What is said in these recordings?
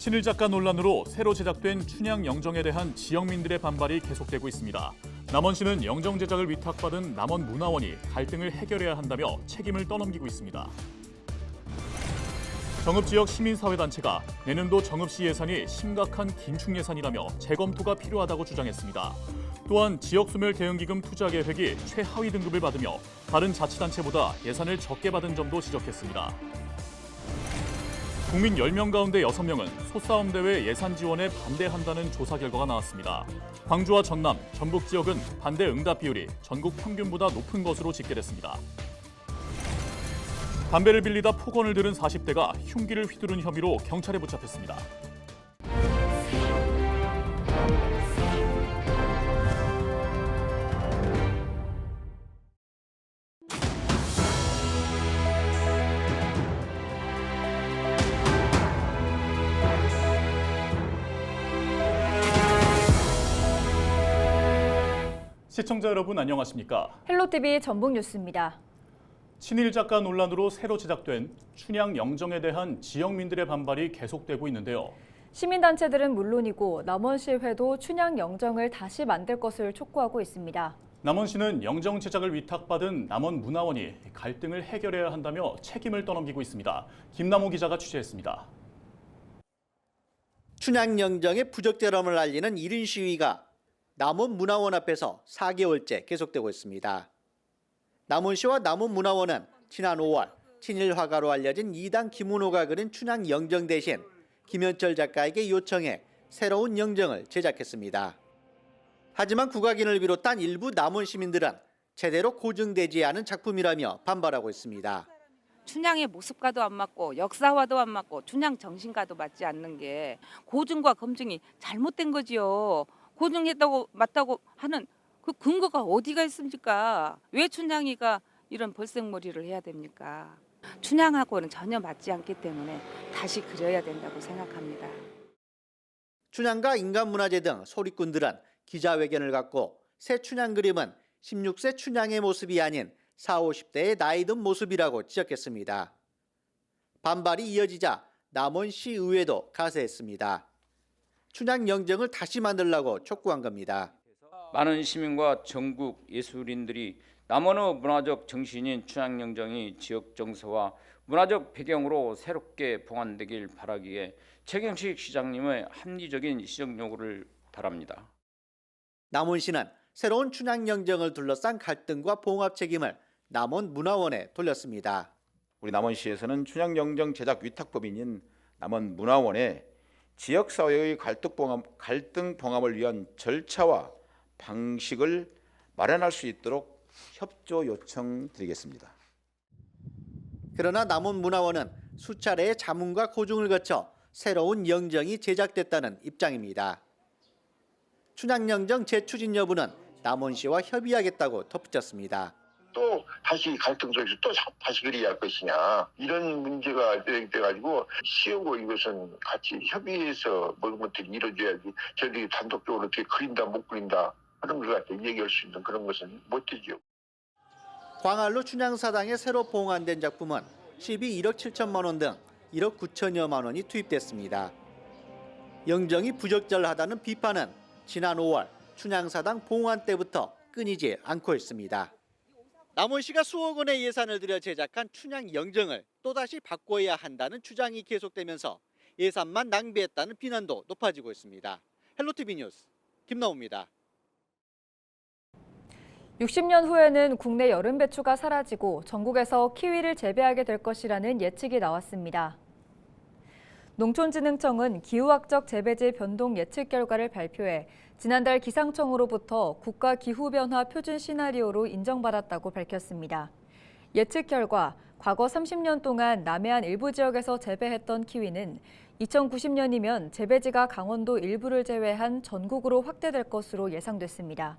친일 작가 논란으로 새로 제작된 춘향 영정에 대한 지역민들의 반발이 계속되고 있습니다. 남원시는 영정 제작을 위탁받은 남원문화원이 갈등을 해결해야 한다며 책임을 떠넘기고 있습니다. 정읍지역 시민사회단체가 내년도 정읍시 예산이 심각한 긴축 예산이라며 재검토가 필요하다고 주장했습니다. 또한 지역소멸 대응기금 투자 계획이 최하위 등급을 받으며 다른 자치단체보다 예산을 적게 받은 점도 지적했습니다. 국민 10명 가운데 6명은 소싸움 대회 예산 지원에 반대한다는 조사 결과가 나왔습니다. 광주와 전남, 전북 지역은 반대 응답 비율이 전국 평균보다 높은 것으로 집계됐습니다. 담배를 빌리다 폭언을 들은 40대가 흉기를 휘두른 혐의로 경찰에 붙잡혔습니다. 시청자 여러분 안녕하십니까? 헬로티비 전북뉴스입니다. 친일 작가 논란으로 새로 제작된 춘향 영정에 대한 지역민들의 반발이 계속되고 있는데요. 시민단체들은 물론이고 남원시회도 춘향 영정을 다시 만들 것을 촉구하고 있습니다. 남원시는 영정 제작을 위탁받은 남원문화원이 갈등을 해결해야 한다며 책임을 떠넘기고 있습니다. 김남호 기자가 취재했습니다. 춘향 영정의 부적절함을 알리는 1인 시위가 남원문화원 앞에서 4개월째 계속되고 있습니다. 남원시와 남원문화원은 지난 5월 친일 화가로 알려진 이당 김은호가 그린 춘향 영정 대신 김현철 작가에게 요청해 새로운 영정을 제작했습니다. 하지만 국악인을 비롯한 일부 남원 시민들은 제대로 고증되지 않은 작품이라며 반발하고 있습니다. 춘향의 모습과도 안 맞고 역사와도 안 맞고 춘향 정신과도 맞지 않는 게 고증과 검증이 잘못된 거지요. 고증했다고 맞다고 하는 그 근거가 어디가 있습니까? 왜 춘향이가 이런 벌생머리를 해야 됩니까? 춘향하고는 전혀 맞지 않기 때문에 다시 그려야 된다고 생각합니다. 춘향과 인간문화재 등 소리꾼들은 기자회견을 갖고 새 춘향 그림은 16세 춘향의 모습이 아닌 40, 50대의 나이 든 모습이라고 지적했습니다. 반발이 이어지자 남원시의회도 가세했습니다. 춘향 영정을 다시 만들라고 촉구한 겁니다. 많은 시민과 전국 예술인들이 남원의 문화적 정신인 춘향 영정이 지역 정서와 문화적 배경으로 새롭게 봉안되길 바라기에 최경식 시장님의 합리적인 시정 요구를 바랍니다. 남원시는 새로운 춘향 영정을 둘러싼 갈등과 봉합 책임을 남원문화원에 돌렸습니다. 우리 남원시에서는 춘향 영정 제작 위탁법인인 남원문화원에 지역사회의 갈등 봉합을 위한 절차와 방식을 마련할 수 있도록 협조 요청드리겠습니다. 그러나 남원문화원은 수차례의 자문과 고증을 거쳐 새로운 영정이 제작됐다는 입장입니다. 춘향 영정 재추진 여부는 남원시와 협의하겠다고 덧붙였습니다. 또 다시 갈등 속에서 또 다시 그려야 할 것이냐 이런 문제가 돼가지고 시하고 이것은 같이 협의해서 모든 것들이 이루어져야지 저들이 단독적으로 어떻게 그린다 못 그린다 하는 것 같아 얘기할 수 있는 그런 것은 못 되죠. 광안루 춘향사당에 새로 봉안된 작품은 12억 7천만 원 등 1억 9천여만 원이 투입됐습니다. 영정이 부적절하다는 비판은 지난 5월 춘향사당 봉안 때부터 끊이지 않고 있습니다. 남원시가 수억 원의 예산을 들여 제작한 춘향 영정을 또다시 바꿔야 한다는 주장이 계속되면서 예산만 낭비했다는 비난도 높아지고 있습니다. 헬로티비 뉴스 김나우입니다. 60년 후에는 국내 여름 배추가 사라지고 전국에서 키위를 재배하게 될 것이라는 예측이 나왔습니다. 농촌진흥청은 기후학적 재배지 변동 예측 결과를 발표해 지난달 기상청으로부터 국가기후변화 표준 시나리오로 인정받았다고 밝혔습니다. 예측 결과 과거 30년 동안 남해안 일부 지역에서 재배했던 키위는 2090년이면 재배지가 강원도 일부를 제외한 전국으로 확대될 것으로 예상됐습니다.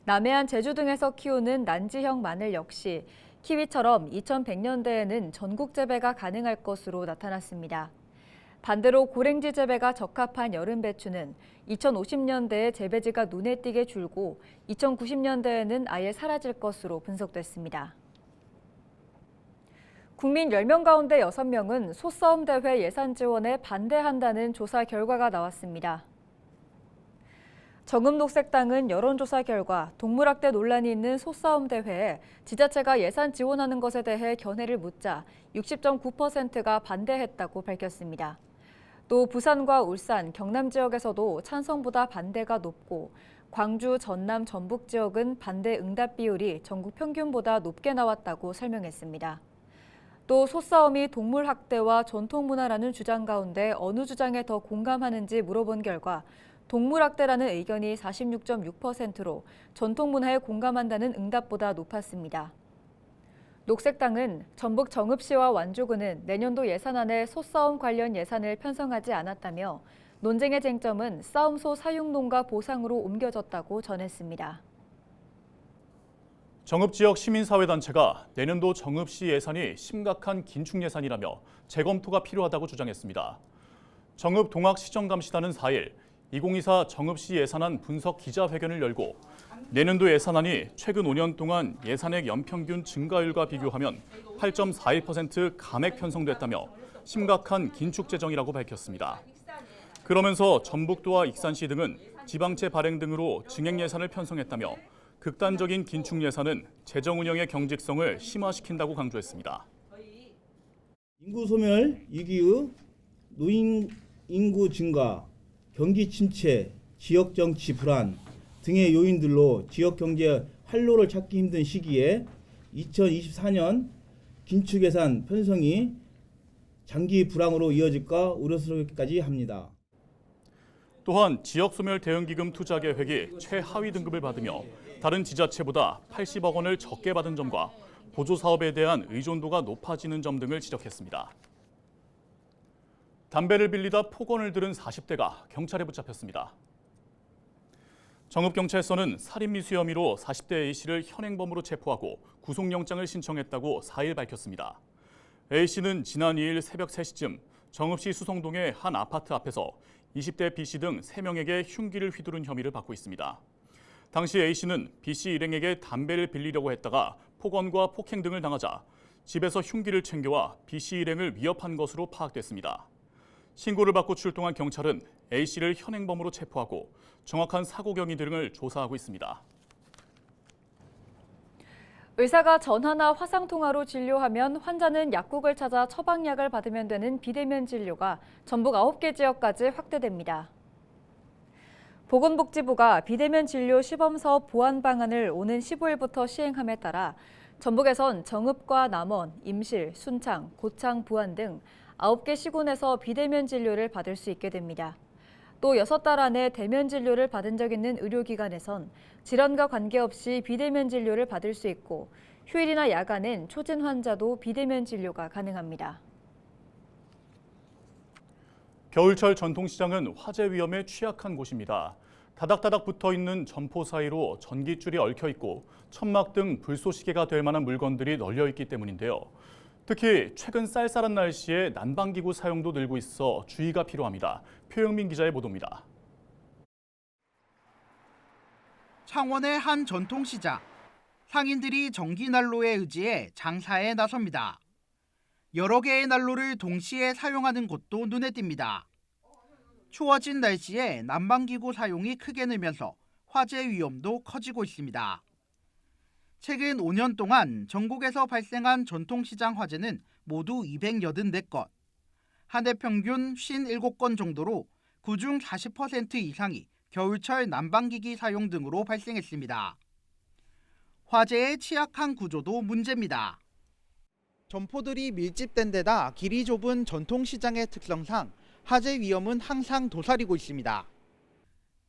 남해안 제주 등에서 키우는 난지형 마늘 역시 키위처럼 2100년대에는 전국 재배가 가능할 것으로 나타났습니다. 반대로 고랭지 재배가 적합한 여름 배추는 2050년대에 재배지가 눈에 띄게 줄고 2090년대에는 아예 사라질 것으로 분석됐습니다. 국민 10명 가운데 6명은 소싸움 대회 예산 지원에 반대한다는 조사 결과가 나왔습니다. 정읍녹색당은 여론조사 결과 동물학대 논란이 있는 소싸움 대회에 지자체가 예산 지원하는 것에 대해 견해를 묻자 60.9%가 반대했다고 밝혔습니다. 또 부산과 울산, 경남 지역에서도 찬성보다 반대가 높고 광주, 전남, 전북 지역은 반대 응답 비율이 전국 평균보다 높게 나왔다고 설명했습니다. 또 소싸움이 동물학대와 전통문화라는 주장 가운데 어느 주장에 더 공감하는지 물어본 결과 동물학대라는 의견이 46.6%로 전통문화에 공감한다는 응답보다 높았습니다. 녹색당은 전북 정읍시와 완주군은 내년도 예산안에 소싸움 관련 예산을 편성하지 않았다며 논쟁의 쟁점은 싸움소 사육농가 보상으로 옮겨졌다고 전했습니다. 정읍 지역 시민사회단체가 내년도 정읍시 예산이 심각한 긴축 예산이라며 재검토가 필요하다고 주장했습니다. 정읍 동학시정감시단은 4일 2024 정읍시 예산안 분석 기자회견을 열고 내년도 예산안이 최근 5년 동안 예산액 연평균 증가율과 비교하면 8.41% 감액 편성됐다며 심각한 긴축 재정이라고 밝혔습니다. 그러면서 전북도와 익산시 등은 지방채 발행 등으로 증액 예산을 편성했다며 극단적인 긴축 예산은 재정 운영의 경직성을 심화시킨다고 강조했습니다. 인구 소멸, 위기의 노인 인구 증가, 경기 침체, 지역 정치 불안 등의 요인들로 지역 경제 활로를 찾기 힘든 시기에 2024년 긴축 예산 편성이 장기 불황으로 이어질까 우려스럽기까지 합니다. 또한 지역소멸 대응기금 투자계획이 최하위 등급을 받으며 다른 지자체보다 80억 원을 적게 받은 점과 보조사업에 대한 의존도가 높아지는 점 등을 지적했습니다. 담배를 빌리다 폭언을 들은 40대가 경찰에 붙잡혔습니다. 정읍경찰서는 살인미수 혐의로 40대 A씨를 현행범으로 체포하고 구속영장을 신청했다고 4일 밝혔습니다. A씨는 지난 2일 새벽 3시쯤 정읍시 수성동의 한 아파트 앞에서 20대 B씨 등 3명에게 흉기를 휘두른 혐의를 받고 있습니다. 당시 A씨는 B씨 일행에게 담배를 빌리려고 했다가 폭언과 폭행 등을 당하자 집에서 흉기를 챙겨와 B씨 일행을 위협한 것으로 파악됐습니다. 신고를 받고 출동한 경찰은 A씨를 현행범으로 체포하고 정확한 사고 경위 등을 조사하고 있습니다. 의사가 전화나 화상통화로 진료하면 환자는 약국을 찾아 처방약을 받으면 되는 비대면 진료가 전북 9개 지역까지 확대됩니다. 보건복지부가 비대면 진료 시범사업 보완 방안을 오는 15일부터 시행함에 따라 전북에선 정읍과 남원, 임실, 순창, 고창, 부안 등 9개 시군에서 비대면 진료를 받을 수 있게 됩니다. 또 6달 안에 대면 진료를 받은 적 있는 의료기관에선 질환과 관계없이 비대면 진료를 받을 수 있고 휴일이나 야간엔 초진 환자도 비대면 진료가 가능합니다. 겨울철 전통시장은 화재 위험에 취약한 곳입니다. 다닥다닥 붙어있는 점포 사이로 전깃줄이 얽혀있고 천막 등 불쏘시개가 될 만한 물건들이 널려있기 때문인데요. 특히 최근 쌀쌀한 날씨에 난방기구 사용도 늘고 있어 주의가 필요합니다. 표영민 기자의 보도입니다. 창원의 한 전통시장. 상인들이 전기난로에 의지해 장사에 나섭니다. 여러 개의 난로를 동시에 사용하는 곳도 눈에 띕니다. 추워진 날씨에 난방기구 사용이 크게 늘면서 화재 위험도 커지고 있습니다. 최근 5년 동안 전국에서 발생한 전통시장 화재는 모두 284건, 한 해 평균 57건 정도로 그중 40% 이상이 겨울철 난방기기 사용 등으로 발생했습니다. 화재에 취약한 구조도 문제입니다. 점포들이 밀집된 데다 길이 좁은 전통시장의 특성상 화재 위험은 항상 도사리고 있습니다.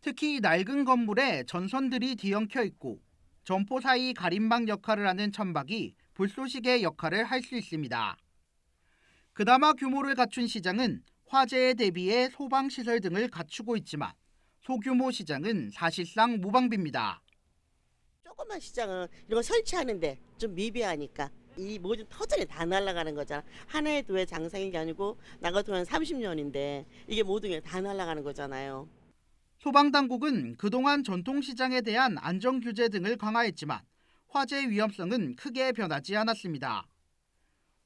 특히 낡은 건물에 전선들이 뒤엉켜 있고 점포 사이 가림막 역할을 하는 천막이 불쏘시개 역할을 할 수 있습니다. 그나마 규모를 갖춘 시장은 화재에 대비해 소방시설 등을 갖추고 있지만 소규모 시장은 사실상 무방비입니다. 조그만 시장은 이런 거 설치하는데 좀 미비하니까 이 모든 터전이 다 날아가는 거잖아. 하나에 두 해 장사인 게 아니고 나 같으면 30년인데 이게 모든 게 다 날아가는 거잖아요. 소방당국은 그동안 전통시장에 대한 안전규제 등을 강화했지만 화재 위험성은 크게 변하지 않았습니다.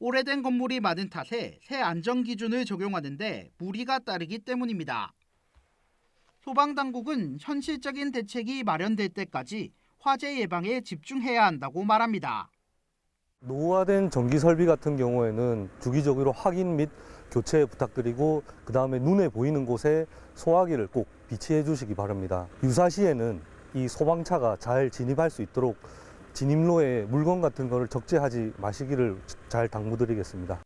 오래된 건물이 많은 탓에 새 안전 기준을 적용하는데 무리가 따르기 때문입니다. 소방당국은 현실적인 대책이 마련될 때까지 화재 예방에 집중해야 한다고 말합니다. 노후화된 전기 설비 같은 경우에는 주기적으로 확인 및 교체 부탁드리고 그다음에 눈에 보이는 곳에 소화기를 꼭 비치해 주시기 바랍니다. 유사시에는 이 소방차가 잘 진입할 수 있도록 진입로에 물건 같은 거를 적재하지 마시기를 잘 당부드리겠습니다.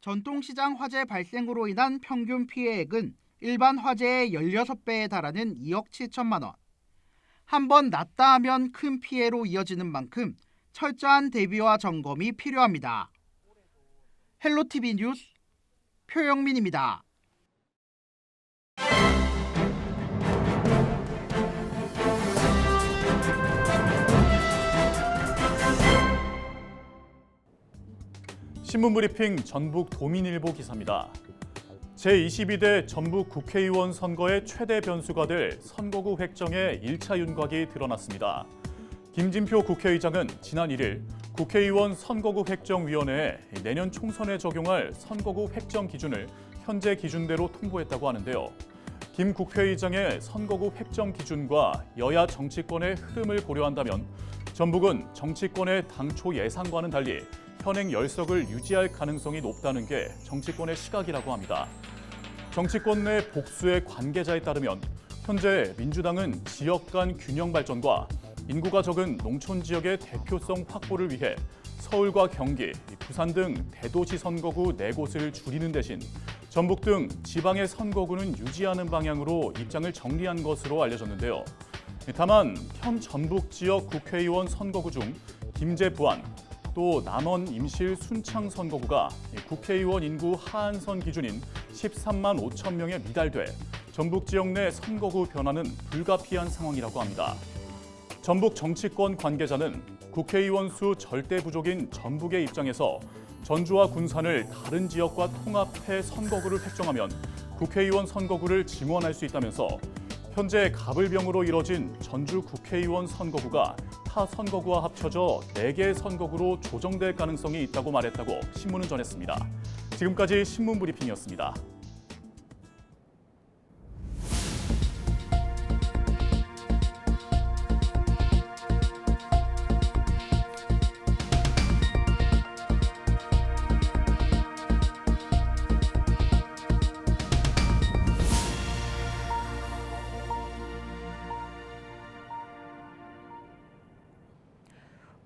전통시장 화재 발생으로 인한 평균 피해액은 일반 화재의 16배에 달하는 2억 7천만 원. 한번 났다 하면 큰 피해로 이어지는 만큼 철저한 대비와 점검이 필요합니다. 헬로티비 뉴스 표영민입니다. 신문브리핑 전북 도민일보 기사입니다. 제22대 전북 국회의원 선거의 최대 변수가 될 선거구 획정의 1차 윤곽이 드러났습니다. 김진표 국회의장은 지난 1일 국회의원 선거구 획정위원회에 내년 총선에 적용할 선거구 획정 기준을 현재 기준대로 통보했다고 하는데요. 김 국회의장의 선거구 획정 기준과 여야 정치권의 흐름을 고려한다면 전북은 정치권의 당초 예상과는 달리 현행 열석을 유지할 가능성이 높다는 게 정치권의 시각이라고 합니다. 정치권 내 복수의 관계자에 따르면 현재 민주당은 지역 간 균형 발전과 인구가 적은 농촌 지역의 대표성 확보를 위해 서울과 경기, 부산 등 대도시 선거구 4곳을 줄이는 대신 전북 등 지방의 선거구는 유지하는 방향으로 입장을 정리한 것으로 알려졌는데요. 다만 현 전북 지역 국회의원 선거구 중 김제 부안, 또 남원 임실 순창 선거구가 국회의원 인구 하한선 기준인 13만 5천 명에 미달돼 전북 지역 내 선거구 변화는 불가피한 상황이라고 합니다. 전북 정치권 관계자는 국회의원 수 절대 부족인 전북의 입장에서 전주와 군산을 다른 지역과 통합해 선거구를 획정하면 국회의원 선거구를 증원할 수 있다면서 현재 갑을병으로 이뤄진 전주 국회의원 선거구가 타 선거구와 합쳐져 4개의 선거구로 조정될 가능성이 있다고 말했다고 신문은 전했습니다. 지금까지 신문브리핑이었습니다.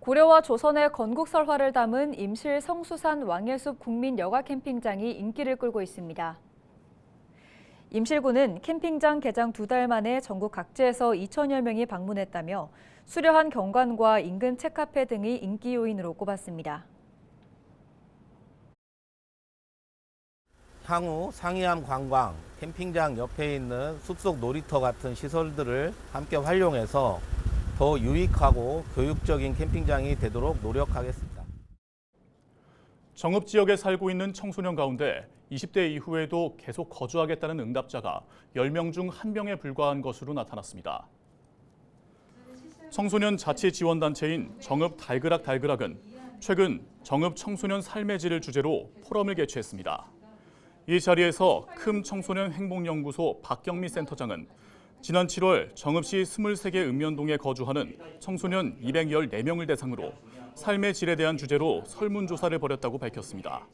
고려와 조선의 건국설화를 담은 임실 성수산 왕예숲 국민 여가 캠핑장이 인기를 끌고 있습니다. 임실군은 캠핑장 개장 2달 만에 전국 각지에서 2천여 명이 방문했다며 수려한 경관과 인근 책카페 등이 인기 요인으로 꼽았습니다. 향후 상이암 관광, 캠핑장 옆에 있는 숲속 놀이터 같은 시설들을 함께 활용해서 더 유익하고 교육적인 캠핑장이 되도록 노력하겠습니다. 정읍 지역에 살고 있는 청소년 가운데 20대 이후에도 계속 거주하겠다는 응답자가 10명 중 1명에 불과한 것으로 나타났습니다. 청소년 자치지원단체인 정읍 달그락달그락은 최근 정읍 청소년 삶의 질을 주제로 포럼을 개최했습니다. 이 자리에서 큼 청소년 행복연구소 박경미 센터장은 지난 7월 정읍시 23개 읍면동에 거주하는 청소년 214명을 대상으로 삶의 질에 대한 주제로 설문조사를 벌였다고 밝혔습니다.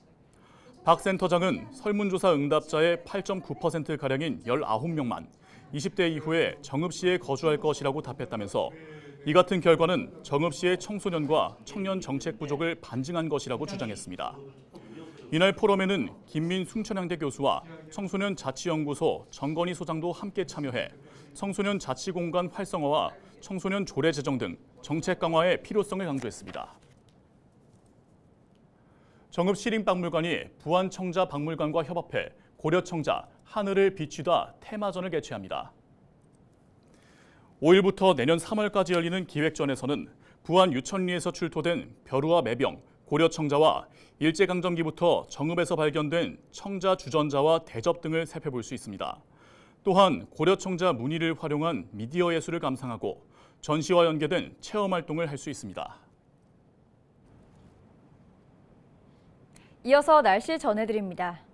박 센터장은 설문조사 응답자의 8.9%가량인 19명만 20대 이후에 정읍시에 거주할 것이라고 답했다면서 이 같은 결과는 정읍시의 청소년과 청년 정책 부족을 반증한 것이라고 주장했습니다. 이날 포럼에는 김민 숭천향대 교수와 청소년 자치연구소 정건희 소장도 함께 참여해 청소년 자치공간 활성화와 청소년 조례 제정 등 정책 강화의 필요성을 강조했습니다. 정읍시립박물관이 부안청자박물관과 협업해 고려청자 하늘을 비추다 테마전을 개최합니다. 5일부터 내년 3월까지 열리는 기획전에서는 부안 유천리에서 출토된 벼루와 매병, 고려청자와 일제강점기부터 정읍에서 발견된 청자 주전자와 대접 등을 살펴볼 수 있습니다. 또한 고려청자 무늬를 활용한 미디어 예술을 감상하고 전시와 연계된 체험 활동을 할 수 있습니다. 이어서 날씨 전해드립니다.